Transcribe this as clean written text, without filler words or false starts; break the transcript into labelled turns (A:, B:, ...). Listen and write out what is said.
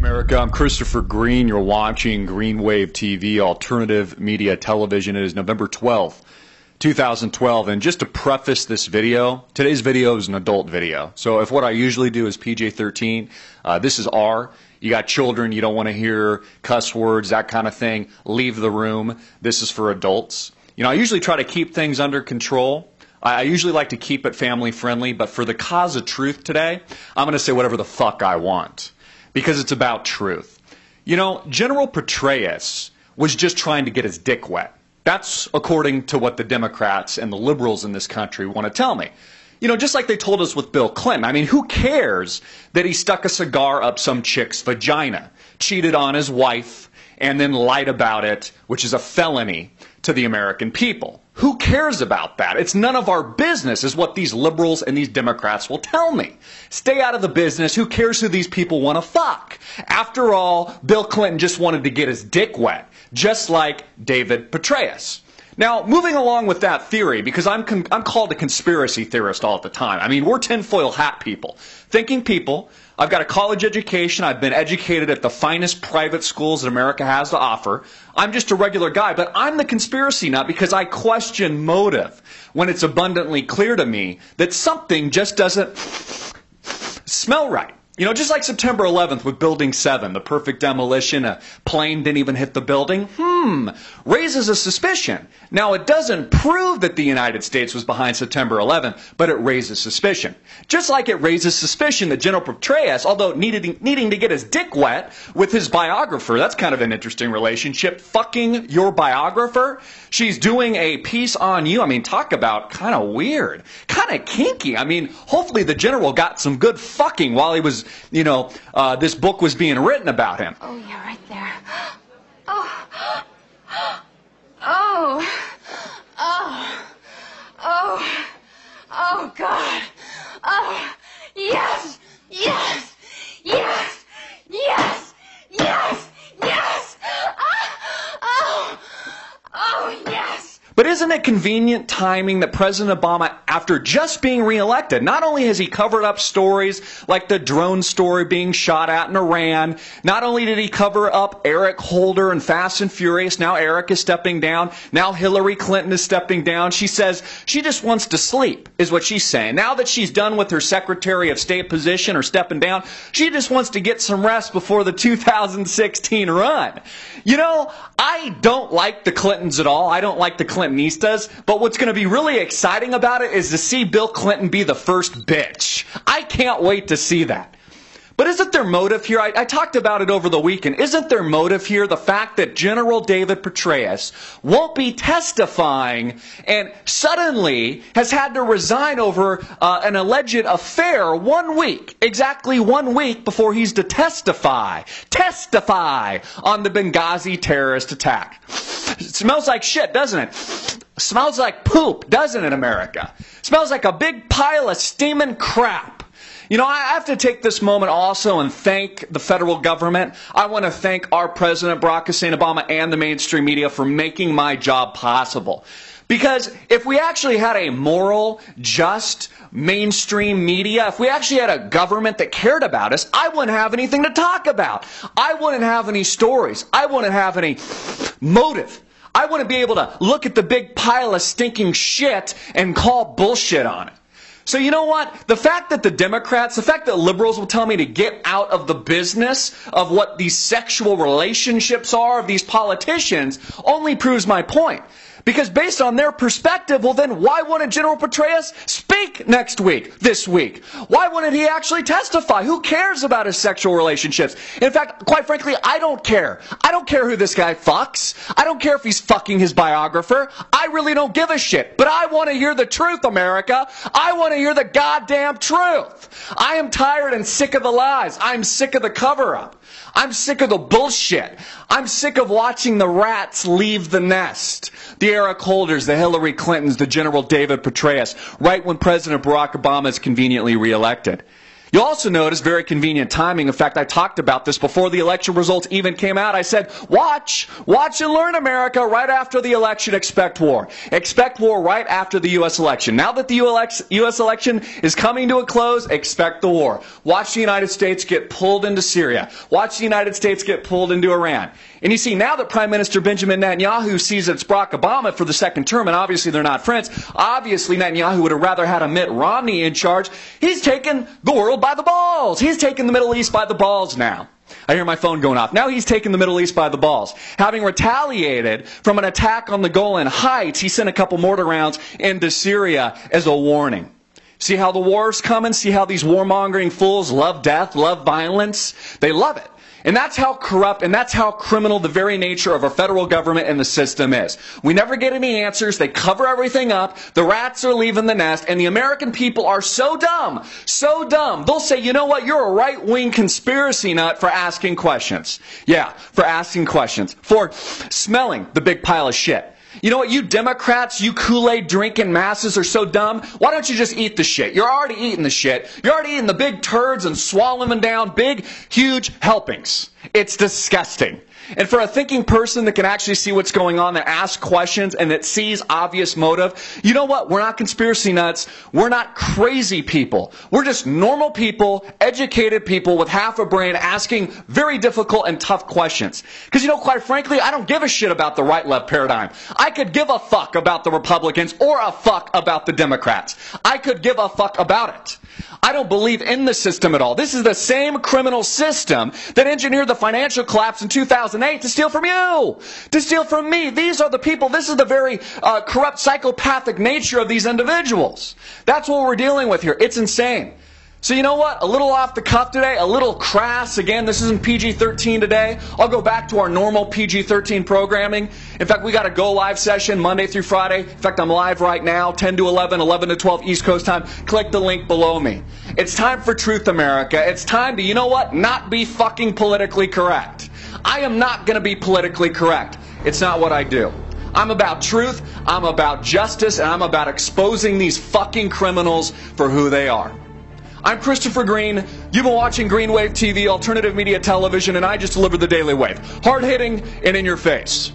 A: America, I'm Christopher Green. You're watching Green Wave TV, alternative media television. It is November 12th, 2012. And just to preface this video, today's video is an adult video. So if what I usually do is PG-13, this is R. You got children, you don't want to hear cuss words, that kind of thing, leave the room. This is for adults. You know, I usually try to keep things under control. I usually like to keep it family friendly, but for the cause of truth today, I'm going to say whatever the fuck I want. Because it's about truth. You know, General Petraeus was just trying to get his dick wet. That's according to what the Democrats and the liberals in this country want to tell me. You know, just like they told us with Bill Clinton. I mean, who cares that he stuck a cigar up some chick's vagina, cheated on his wife, and then lied about it, which is a felony to the American people? Who cares about that? It's none of our business, is what these liberals and these Democrats will tell me. Stay out of the business. Who cares who these people want to fuck? After all, Bill Clinton just wanted to get his dick wet, just like David Petraeus. Now, moving along with that theory, because I'm called a conspiracy theorist all the time. I mean, we're tinfoil hat people, thinking people. I've got a college education. I've been educated at the finest private schools that America has to offer. I'm just a regular guy, but I'm the conspiracy nut because I question motive when it's abundantly clear to me that something just doesn't smell right. You know, just like September 11th with Building 7, the perfect demolition, a plane didn't even hit the building. Raises a suspicion. Now, it doesn't prove that the United States was behind September 11th, but it raises suspicion. Just like it raises suspicion that General Petraeus, although needing to get his dick wet with his biographer, that's kind of an interesting relationship, fucking your biographer. She's doing a piece on you. I mean, talk about kind of weird, kind of kinky. I mean, hopefully the general got some good fucking while he was, you know, this book was being written about him.
B: Oh, yeah, right there. Oh, oh, oh, oh, oh, God. Oh, yes, yes, yes, yes, yes, yes. Oh, oh, yes.
A: But isn't it convenient timing that President Obama, after just being reelected, not only has he covered up stories like the drone story being shot at in Iran, not only did he cover up Eric Holder and Fast and Furious, now Eric is stepping down, now Hillary Clinton is stepping down. She says she just wants to sleep, is what she's saying. Now that she's done with her Secretary of State position or stepping down, she just wants to get some rest before the 2016 run. You know, I don't like the Clintons at all. I don't like the Clintonistas, but what's going to be really exciting about it is to see Bill Clinton be the first bitch. I can't wait to see that. But isn't their motive here, I talked about it over the weekend, isn't their motive here the fact that General David Petraeus won't be testifying and suddenly has had to resign over an alleged affair 1 week, exactly 1 week before he's to testify on the Benghazi terrorist attack? It smells like shit, doesn't it? Smells like poop, doesn't it, America? Smells like a big pile of steaming crap. You know, I have to take this moment also and thank the federal government. I want to thank our President Barack Hussein Obama and the mainstream media for making my job possible. Because if we actually had a moral, just mainstream media, if we actually had a government that cared about us, I wouldn't have anything to talk about. I wouldn't have any stories. I wouldn't have any motive. I wouldn't be able to look at the big pile of stinking shit and call bullshit on it. So you know what? The fact that the Democrats, the fact that liberals will tell me to get out of the business of what these sexual relationships are of these politicians only proves my point. Because based on their perspective, well then why wouldn't General Petraeus speak this week? Why wouldn't he actually testify? Who cares about his sexual relationships? In fact, quite frankly, I don't care. I don't care who this guy fucks. I don't care if he's fucking his biographer. I really don't give a shit. But I want to hear the truth, America. I want to hear the goddamn truth. I am tired and sick of the lies. I'm sick of the cover-up. I'm sick of the bullshit. I'm sick of watching the rats leave the nest. The Eric Holders, the Hillary Clintons, the General David Petraeus, right when President Barack Obama is conveniently reelected. You'll also notice very convenient timing. In fact, I talked about this before the election results even came out. I said, watch and learn, America. Right after the election, expect war. Expect war right after the U.S. election. Now that the U.S. election is coming to a close, expect the war. Watch the United States get pulled into Syria. Watch the United States get pulled into Iran. And you see, now that Prime Minister Benjamin Netanyahu sees it's Barack Obama for the second term, and obviously they're not friends, obviously Netanyahu would have rather had a Mitt Romney in charge, he's taken the world by the balls. He's taken the Middle East by the balls now. I hear my phone going off. Now he's taken the Middle East by the balls. Having retaliated from an attack on the Golan Heights, he sent a couple mortar rounds into Syria as a warning. See how the war's coming? See how these warmongering fools love death, love violence? They love it. And that's how corrupt and that's how criminal the very nature of our federal government and the system is. We never get any answers. They cover everything up. The rats are leaving the nest. And the American people are so dumb, so dumb. They'll say, you know what, you're a right-wing conspiracy nut for asking questions. Yeah, for asking questions. For smelling the big pile of shit. You know what, you Democrats, you Kool-Aid drinking masses are so dumb. Why don't you just eat the shit? You're already eating the shit. You're already eating the big turds and swallowing them down, big, huge helpings. It's disgusting. And for a thinking person that can actually see what's going on, that asks questions, and that sees obvious motive, you know what? We're not conspiracy nuts. We're not crazy people. We're just normal people, educated people with half a brain asking very difficult and tough questions. Because, you know, quite frankly, I don't give a shit about the right-left paradigm. I could give a fuck about the Republicans or a fuck about the Democrats. I could give a fuck about it. I don't believe in the system at all. This is the same criminal system that engineered the financial collapse in 2008 to steal from you, to steal from me. These are the people, this is the very corrupt, psychopathic nature of these individuals. That's what we're dealing with here. It's insane. So you know what? A little off the cuff today, a little crass. Again, this isn't PG-13 today. I'll go back to our normal PG-13 programming. In fact, we got a go live session Monday through Friday. In fact, I'm live right now, 10 to 11, 11 to 12 East Coast time. Click the link below me. It's time for Truth America. It's time to, you know what? Not be fucking politically correct. I am not going to be politically correct. It's not what I do. I'm about truth, I'm about justice, and I'm about exposing these fucking criminals for who they are. I'm Christopher Green. You've been watching Green Wave TV, alternative media television, and I just delivered the Daily Wave. Hard-hitting and in your face.